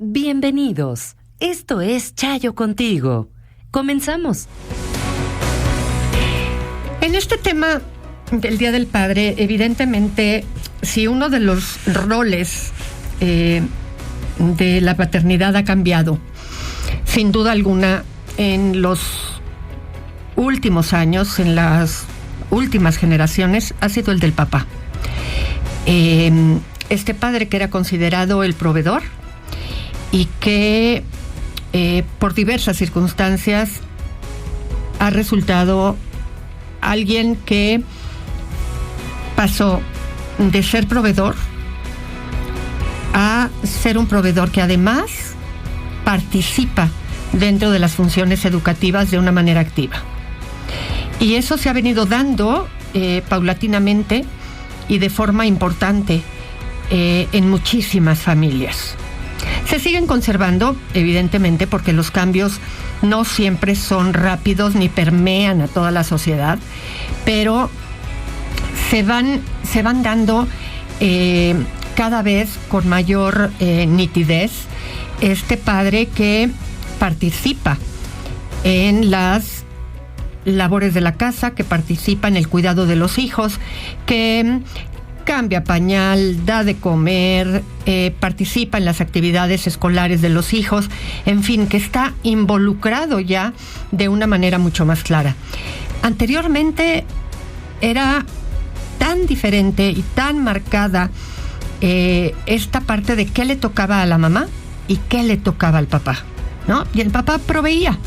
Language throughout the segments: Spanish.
Bienvenidos. Esto es Chayo Contigo. Comenzamos. En este tema del Día del Padre, evidentemente, si uno de los roles de la paternidad ha cambiado, sin duda alguna, en los últimos años, en las últimas generaciones, ha sido el del papá. Este padre que era considerado el proveedor y que por diversas circunstancias ha resultado alguien que pasó de ser proveedor a ser un proveedor que además participa dentro de las funciones educativas de una manera activa. Y eso se ha venido dando paulatinamente y de forma importante en muchísimas familias. Se siguen conservando, evidentemente, porque los cambios no siempre son rápidos ni permean a toda la sociedad, pero se van dando cada vez con mayor nitidez este padre que participa en las labores de la casa, que participa en el cuidado de los hijos, que cambia pañal, da de comer, participa en las actividades escolares de los hijos, en fin, que está involucrado ya de una manera mucho más clara. Anteriormente era tan diferente y tan marcada esta parte de qué le tocaba a la mamá y qué le tocaba al papá, ¿no? Y el papá proveía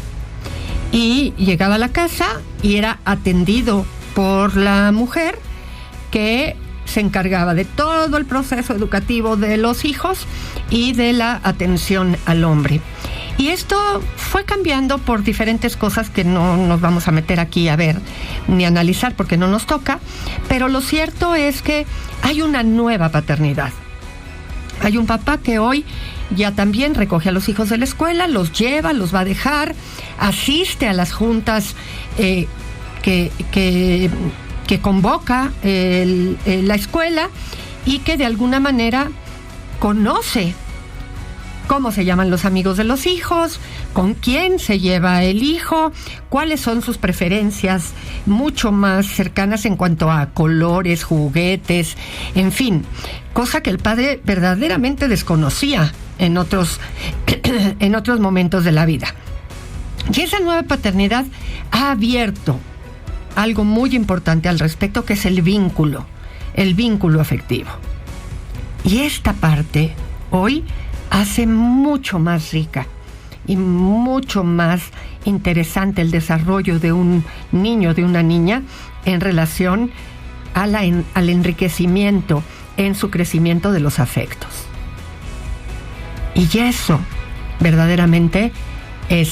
y llegaba a la casa y era atendido por la mujer que se encargaba de todo el proceso educativo de los hijos y de la atención al hombre. Y esto fue cambiando por diferentes cosas que no nos vamos a meter aquí a ver ni analizar porque no nos toca, pero lo cierto es que hay una nueva paternidad. Hay un papá que hoy ya también recoge a los hijos de la escuela, los lleva, los va a dejar, asiste a las juntas que convoca la escuela y que de alguna manera conoce cómo se llaman los amigos de los hijos, con quién se lleva el hijo, cuáles son sus preferencias mucho más cercanas en cuanto a colores, juguetes, en fin, cosa que el padre verdaderamente desconocía en otros momentos de la vida. Y esa nueva paternidad ha abierto algo muy importante al respecto, que es el vínculo afectivo. Y esta parte hoy hace mucho más rica y mucho más interesante el desarrollo de un niño, de una niña, en relación al enriquecimiento en su crecimiento de los afectos. Y eso verdaderamente es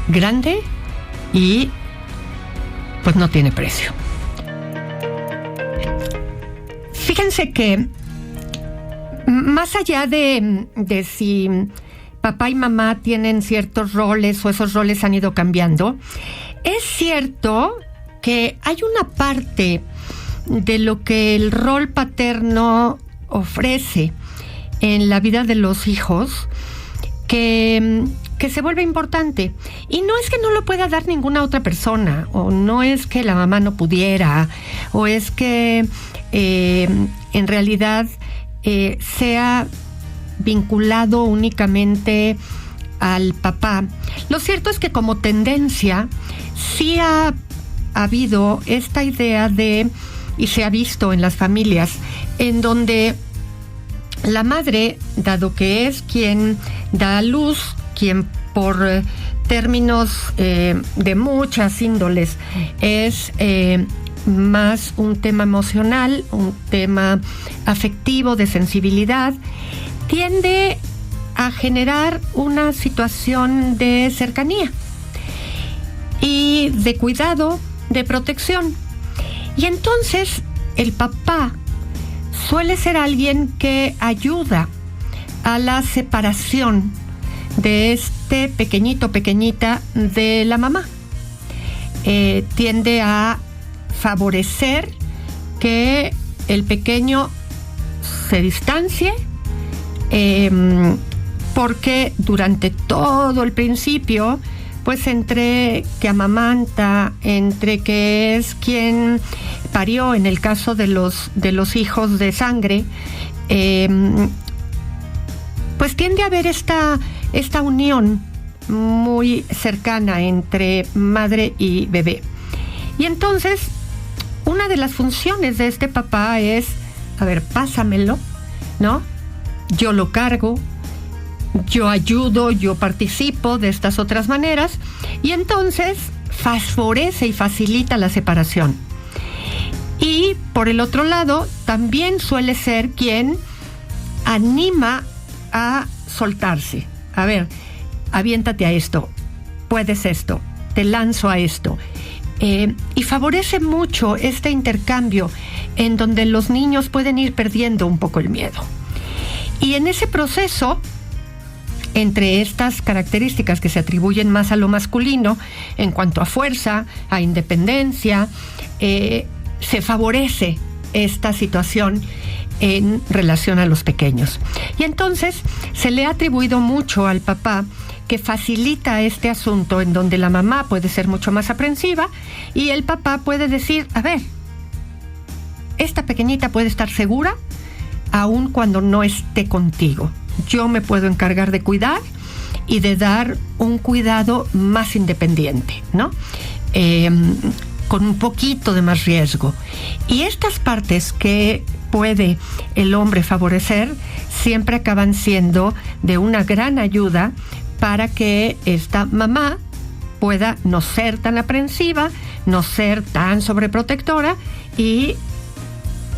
grande y pues no tiene precio. Fíjense que más allá de si papá y mamá tienen ciertos roles o esos roles han ido cambiando, es cierto que hay una parte de lo que el rol paterno ofrece en la vida de los hijos que se vuelve importante. Y no es que no lo pueda dar ninguna otra persona, o no es que la mamá no pudiera, o es que en realidad sea vinculado únicamente al papá. Lo cierto es que como tendencia sí ha habido esta idea y se ha visto en las familias, en donde la madre, dado que es quien da a luz, quien por términos de muchas índoles es más un tema emocional, un tema afectivo, de sensibilidad, tiende a generar una situación de cercanía y de cuidado, de protección. Y entonces el papá suele ser alguien que ayuda a la separación de este pequeñito, pequeñita de la mamá. Tiende a favorecer que el pequeño se distancie, porque durante todo el principio, pues entre que amamanta, entre que es quien parió, en el caso de los hijos de sangre, pues tiende a haber esta unión muy cercana entre madre y bebé. Y entonces, una de las funciones de este papá es, a ver, pásamelo, ¿no? Yo lo cargo, yo ayudo, yo participo de estas otras maneras, y entonces favorece y facilita la separación. Y por el otro lado, también suele ser quien anima a soltarse. A ver, aviéntate a esto, puedes esto, te lanzo a esto. Y favorece mucho este intercambio en donde los niños pueden ir perdiendo un poco el miedo. Y en ese proceso, entre estas características que se atribuyen más a lo masculino, en cuanto a fuerza, a independencia, se favorece esta situación en relación a los pequeños. Y entonces se le ha atribuido mucho al papá que facilita este asunto en donde la mamá puede ser mucho más aprensiva y el papá puede decir, a ver, esta pequeñita puede estar segura aun cuando no esté contigo. Yo me puedo encargar de cuidar y de dar un cuidado más independiente, ¿no? Con un poquito de más riesgo. Y estas partes que puede el hombre favorecer siempre acaban siendo de una gran ayuda para que esta mamá pueda no ser tan aprensiva, no ser tan sobreprotectora y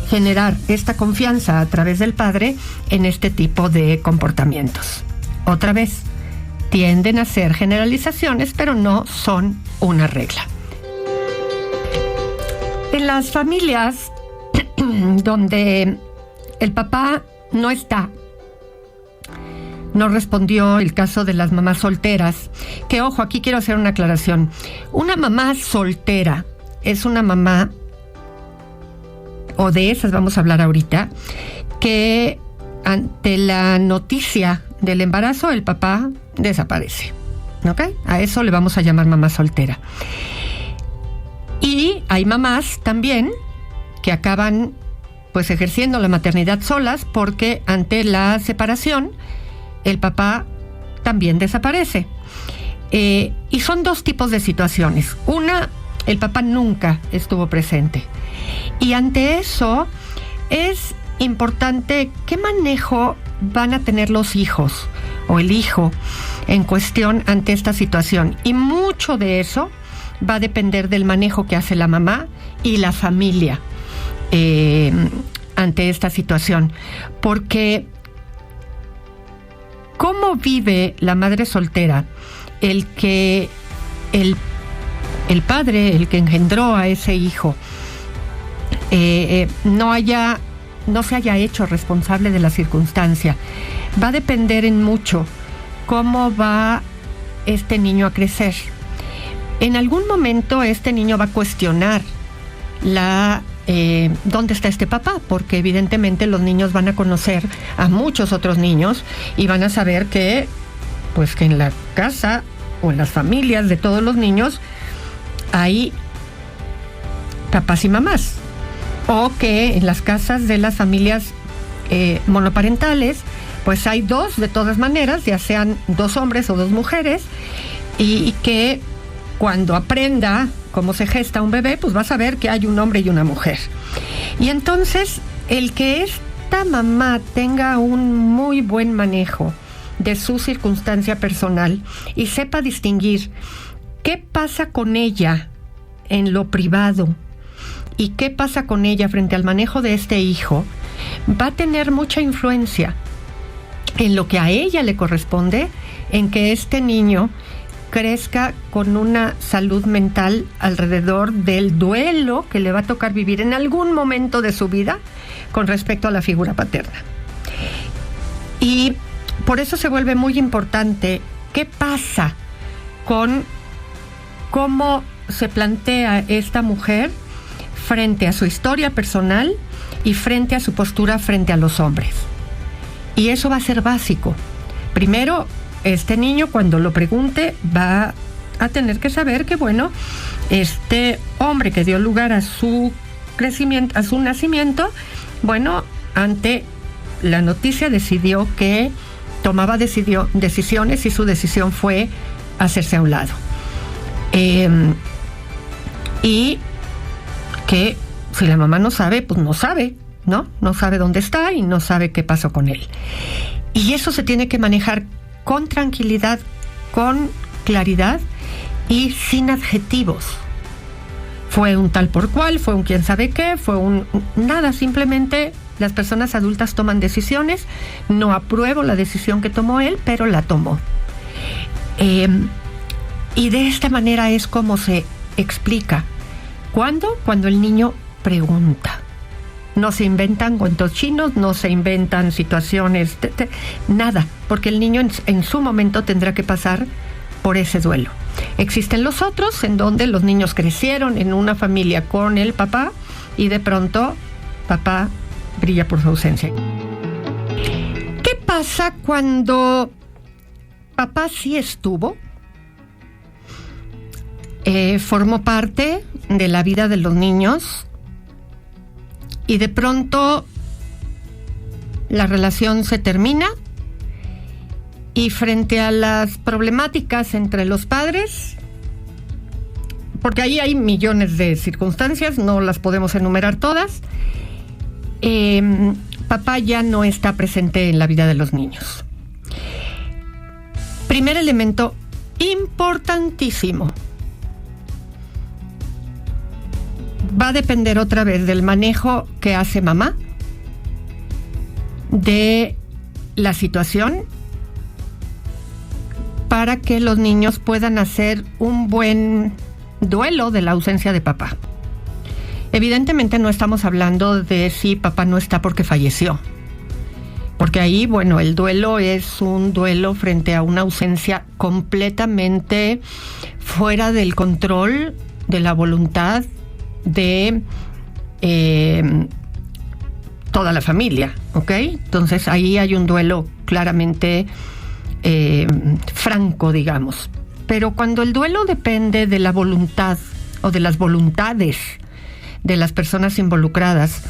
generar esta confianza a través del padre en este tipo de comportamientos. Otra vez, tienden a ser generalizaciones, pero no son una regla. En las familias donde el papá no está, no respondió, el caso de las mamás solteras, que ojo, aquí quiero hacer una aclaración. Una mamá soltera es una mamá, o de esas vamos a hablar ahorita, que ante la noticia del embarazo el papá desaparece, ¿ok? A eso le vamos a llamar mamá soltera. Y hay mamás también que acaban pues ejerciendo la maternidad solas porque ante la separación el papá también desaparece. Y son dos tipos de situaciones. Una, el papá nunca estuvo presente. Y ante eso es importante qué manejo van a tener los hijos o el hijo en cuestión ante esta situación. Y mucho de eso va a depender del manejo que hace la mamá y la familia ante esta situación. Porque ¿cómo vive la madre soltera el que el padre, el que engendró a ese hijo, no se haya hecho responsable de la circunstancia? Va a depender en mucho cómo va este niño a crecer. En algún momento este niño va a cuestionar dónde está este papá, porque evidentemente los niños van a conocer a muchos otros niños y van a saber que en la casa o en las familias de todos los niños hay papás y mamás, o que en las casas de las familias monoparentales pues hay dos de todas maneras, ya sean dos hombres o dos mujeres, y que cuando aprenda cómo se gesta un bebé, pues va a saber que hay un hombre y una mujer. Y entonces, el que esta mamá tenga un muy buen manejo de su circunstancia personal y sepa distinguir qué pasa con ella en lo privado y qué pasa con ella frente al manejo de este hijo, va a tener mucha influencia en lo que a ella le corresponde, en que este niño crezca con una salud mental alrededor del duelo que le va a tocar vivir en algún momento de su vida con respecto a la figura paterna. Y por eso se vuelve muy importante qué pasa con cómo se plantea esta mujer frente a su historia personal y frente a su postura frente a los hombres. Y eso va a ser básico Primero, este niño, cuando lo pregunte, va a tener que saber que, bueno, este hombre que dio lugar a su crecimiento, a su nacimiento, bueno, ante la noticia decidió que tomaba decisiones, y su decisión fue hacerse a un lado. Y que si la mamá no sabe, pues no sabe, ¿no? No sabe dónde está y no sabe qué pasó con él. Y eso se tiene que manejar con tranquilidad, con claridad y sin adjetivos. Fue un tal por cual, fue un quién sabe qué, fue un... Nada, simplemente las personas adultas toman decisiones. No apruebo la decisión que tomó él, pero la tomó. Y de esta manera es como se explica. ¿Cuándo? Cuando el niño pregunta. No se inventan cuentos chinos, no se inventan situaciones, nada, porque el niño en su momento tendrá que pasar por ese duelo. Existen los otros, en donde los niños crecieron en una familia con el papá y de pronto papá brilla por su ausencia. ¿Qué pasa cuando papá sí estuvo? Formó parte de la vida de los niños y de pronto la relación se termina, y frente a las problemáticas entre los padres, porque ahí hay millones de circunstancias, no las podemos enumerar todas, papá ya no está presente en la vida de los niños. Primer elemento importantísimo. Va a depender otra vez del manejo que hace mamá, de la situación, para que los niños puedan hacer un buen duelo de la ausencia de papá. Evidentemente no estamos hablando de si papá no está porque falleció, porque ahí, bueno, el duelo es un duelo frente a una ausencia completamente fuera del control de la voluntad de toda la familia, ¿ok? Entonces ahí hay un duelo claramente franco, digamos. Pero cuando el duelo depende de la voluntad o de las voluntades de las personas involucradas,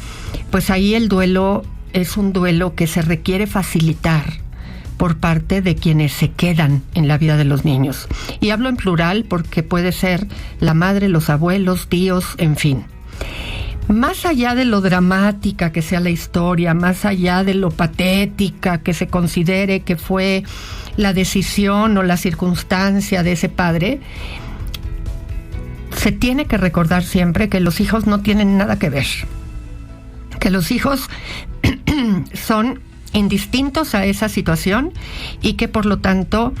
pues ahí el duelo es un duelo que se requiere facilitar por parte de quienes se quedan en la vida de los niños. Y hablo en plural porque puede ser la madre, los abuelos, tíos, en fin. Más allá de lo dramática que sea la historia, más allá de lo patética que se considere que fue la decisión o la circunstancia de ese padre, se tiene que recordar siempre que los hijos no tienen nada que ver, que los hijos son indistintos a esa situación y que por lo tanto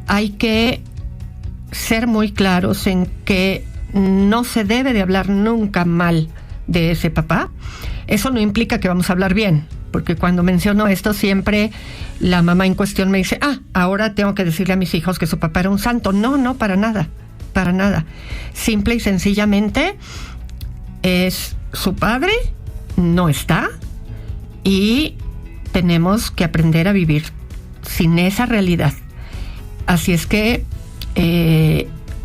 hay que ser muy claros en que no se debe de hablar nunca mal de ese papá. Eso no implica que vamos a hablar bien, porque cuando menciono esto siempre la mamá en cuestión me dice, ahora tengo que decirle a mis hijos que su papá era un santo. No, para nada, para nada. Simple y sencillamente es su padre, no está, y tenemos que aprender a vivir sin esa realidad. Así es que,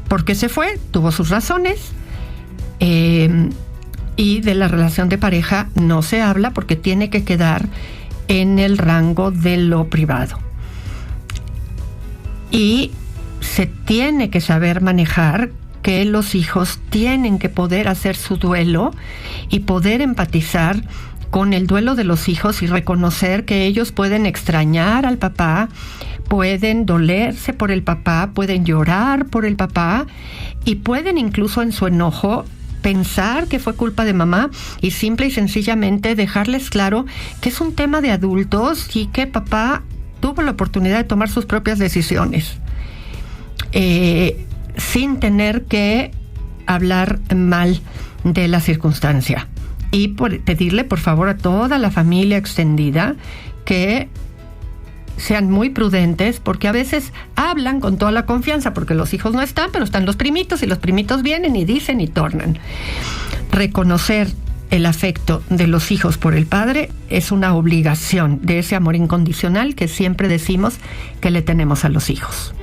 ¿por qué se fue? Tuvo sus razones, y de la relación de pareja no se habla porque tiene que quedar en el rango de lo privado. Y se tiene que saber manejar que los hijos tienen que poder hacer su duelo y poder empatizar con el duelo de los hijos y reconocer que ellos pueden extrañar al papá, pueden dolerse por el papá, pueden llorar por el papá y pueden incluso en su enojo pensar que fue culpa de mamá y simple y sencillamente dejarles claro que es un tema de adultos y que papá tuvo la oportunidad de tomar sus propias decisiones, sin tener que hablar mal de la circunstancia. Y pedirle por favor a toda la familia extendida que sean muy prudentes, porque a veces hablan con toda la confianza porque los hijos no están, pero están los primitos y los primitos vienen y dicen y tornan. Reconocer el afecto de los hijos por el padre es una obligación de ese amor incondicional que siempre decimos que le tenemos a los hijos.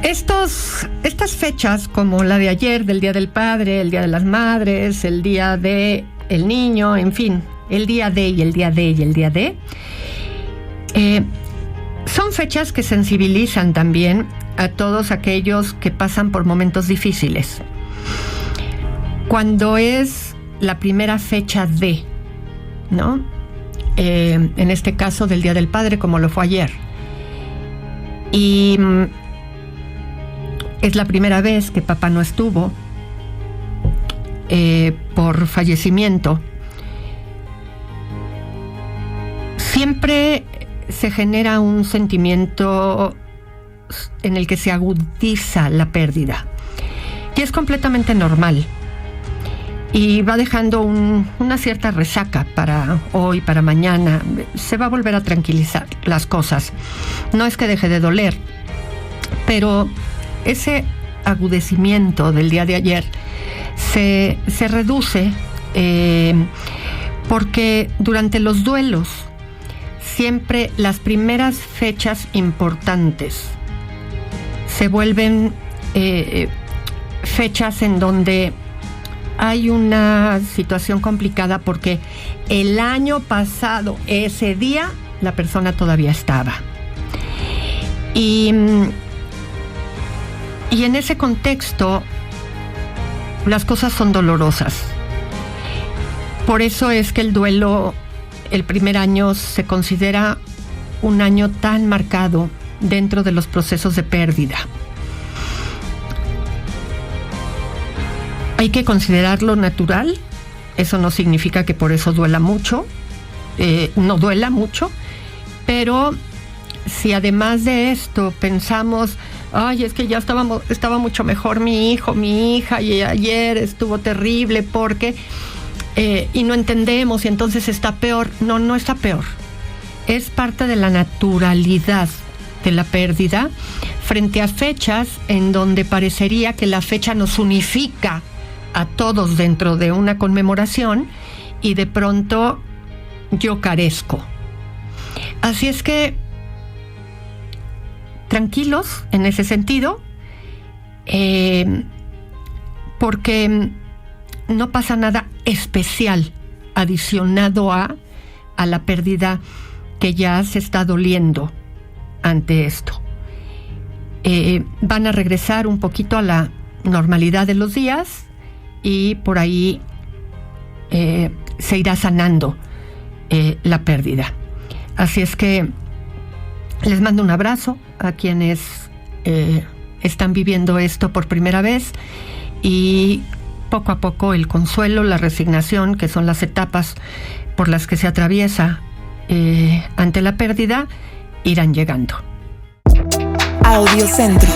Estas fechas, como la de ayer, del Día del Padre, el Día de las Madres, el Día del Niño, en fin, el Día de y el Día de y el Día de, son fechas que sensibilizan también a todos aquellos que pasan por momentos difíciles. Cuando es la primera fecha de, ¿no? En este caso del Día del Padre, como lo fue ayer. Y es la primera vez que papá no estuvo por fallecimiento. Siempre se genera un sentimiento en el que se agudiza la pérdida. Y es completamente normal. Y va dejando una cierta resaca para hoy, para mañana. Se va a volver a tranquilizar las cosas. No es que deje de doler, pero ese agudecimiento del día de ayer se reduce porque durante los duelos siempre las primeras fechas importantes se vuelven fechas en donde hay una situación complicada porque el año pasado, ese día, la persona todavía estaba. Y en ese contexto, las cosas son dolorosas. Por eso es que el duelo, el primer año, se considera un año tan marcado dentro de los procesos de pérdida. Hay que considerarlo natural. Eso no significa que por eso duela mucho, no duela mucho, pero si además de esto pensamos, ay, es que ya estaba mucho mejor mi hijo, mi hija, y ayer estuvo terrible porque, y no entendemos, y entonces está peor. No está peor. Es parte de la naturalidad de la pérdida frente a fechas en donde parecería que la fecha nos unifica a todos dentro de una conmemoración y de pronto yo carezco. Así es que tranquilos en ese sentido, porque no pasa nada especial adicionado a la pérdida que ya se está doliendo ante esto. Van a regresar un poquito a la normalidad de los días y por ahí se irá sanando la pérdida. Así es que les mando un abrazo a quienes están viviendo esto por primera vez, y poco a poco el consuelo, la resignación, que son las etapas por las que se atraviesa ante la pérdida, irán llegando. Audiocentro.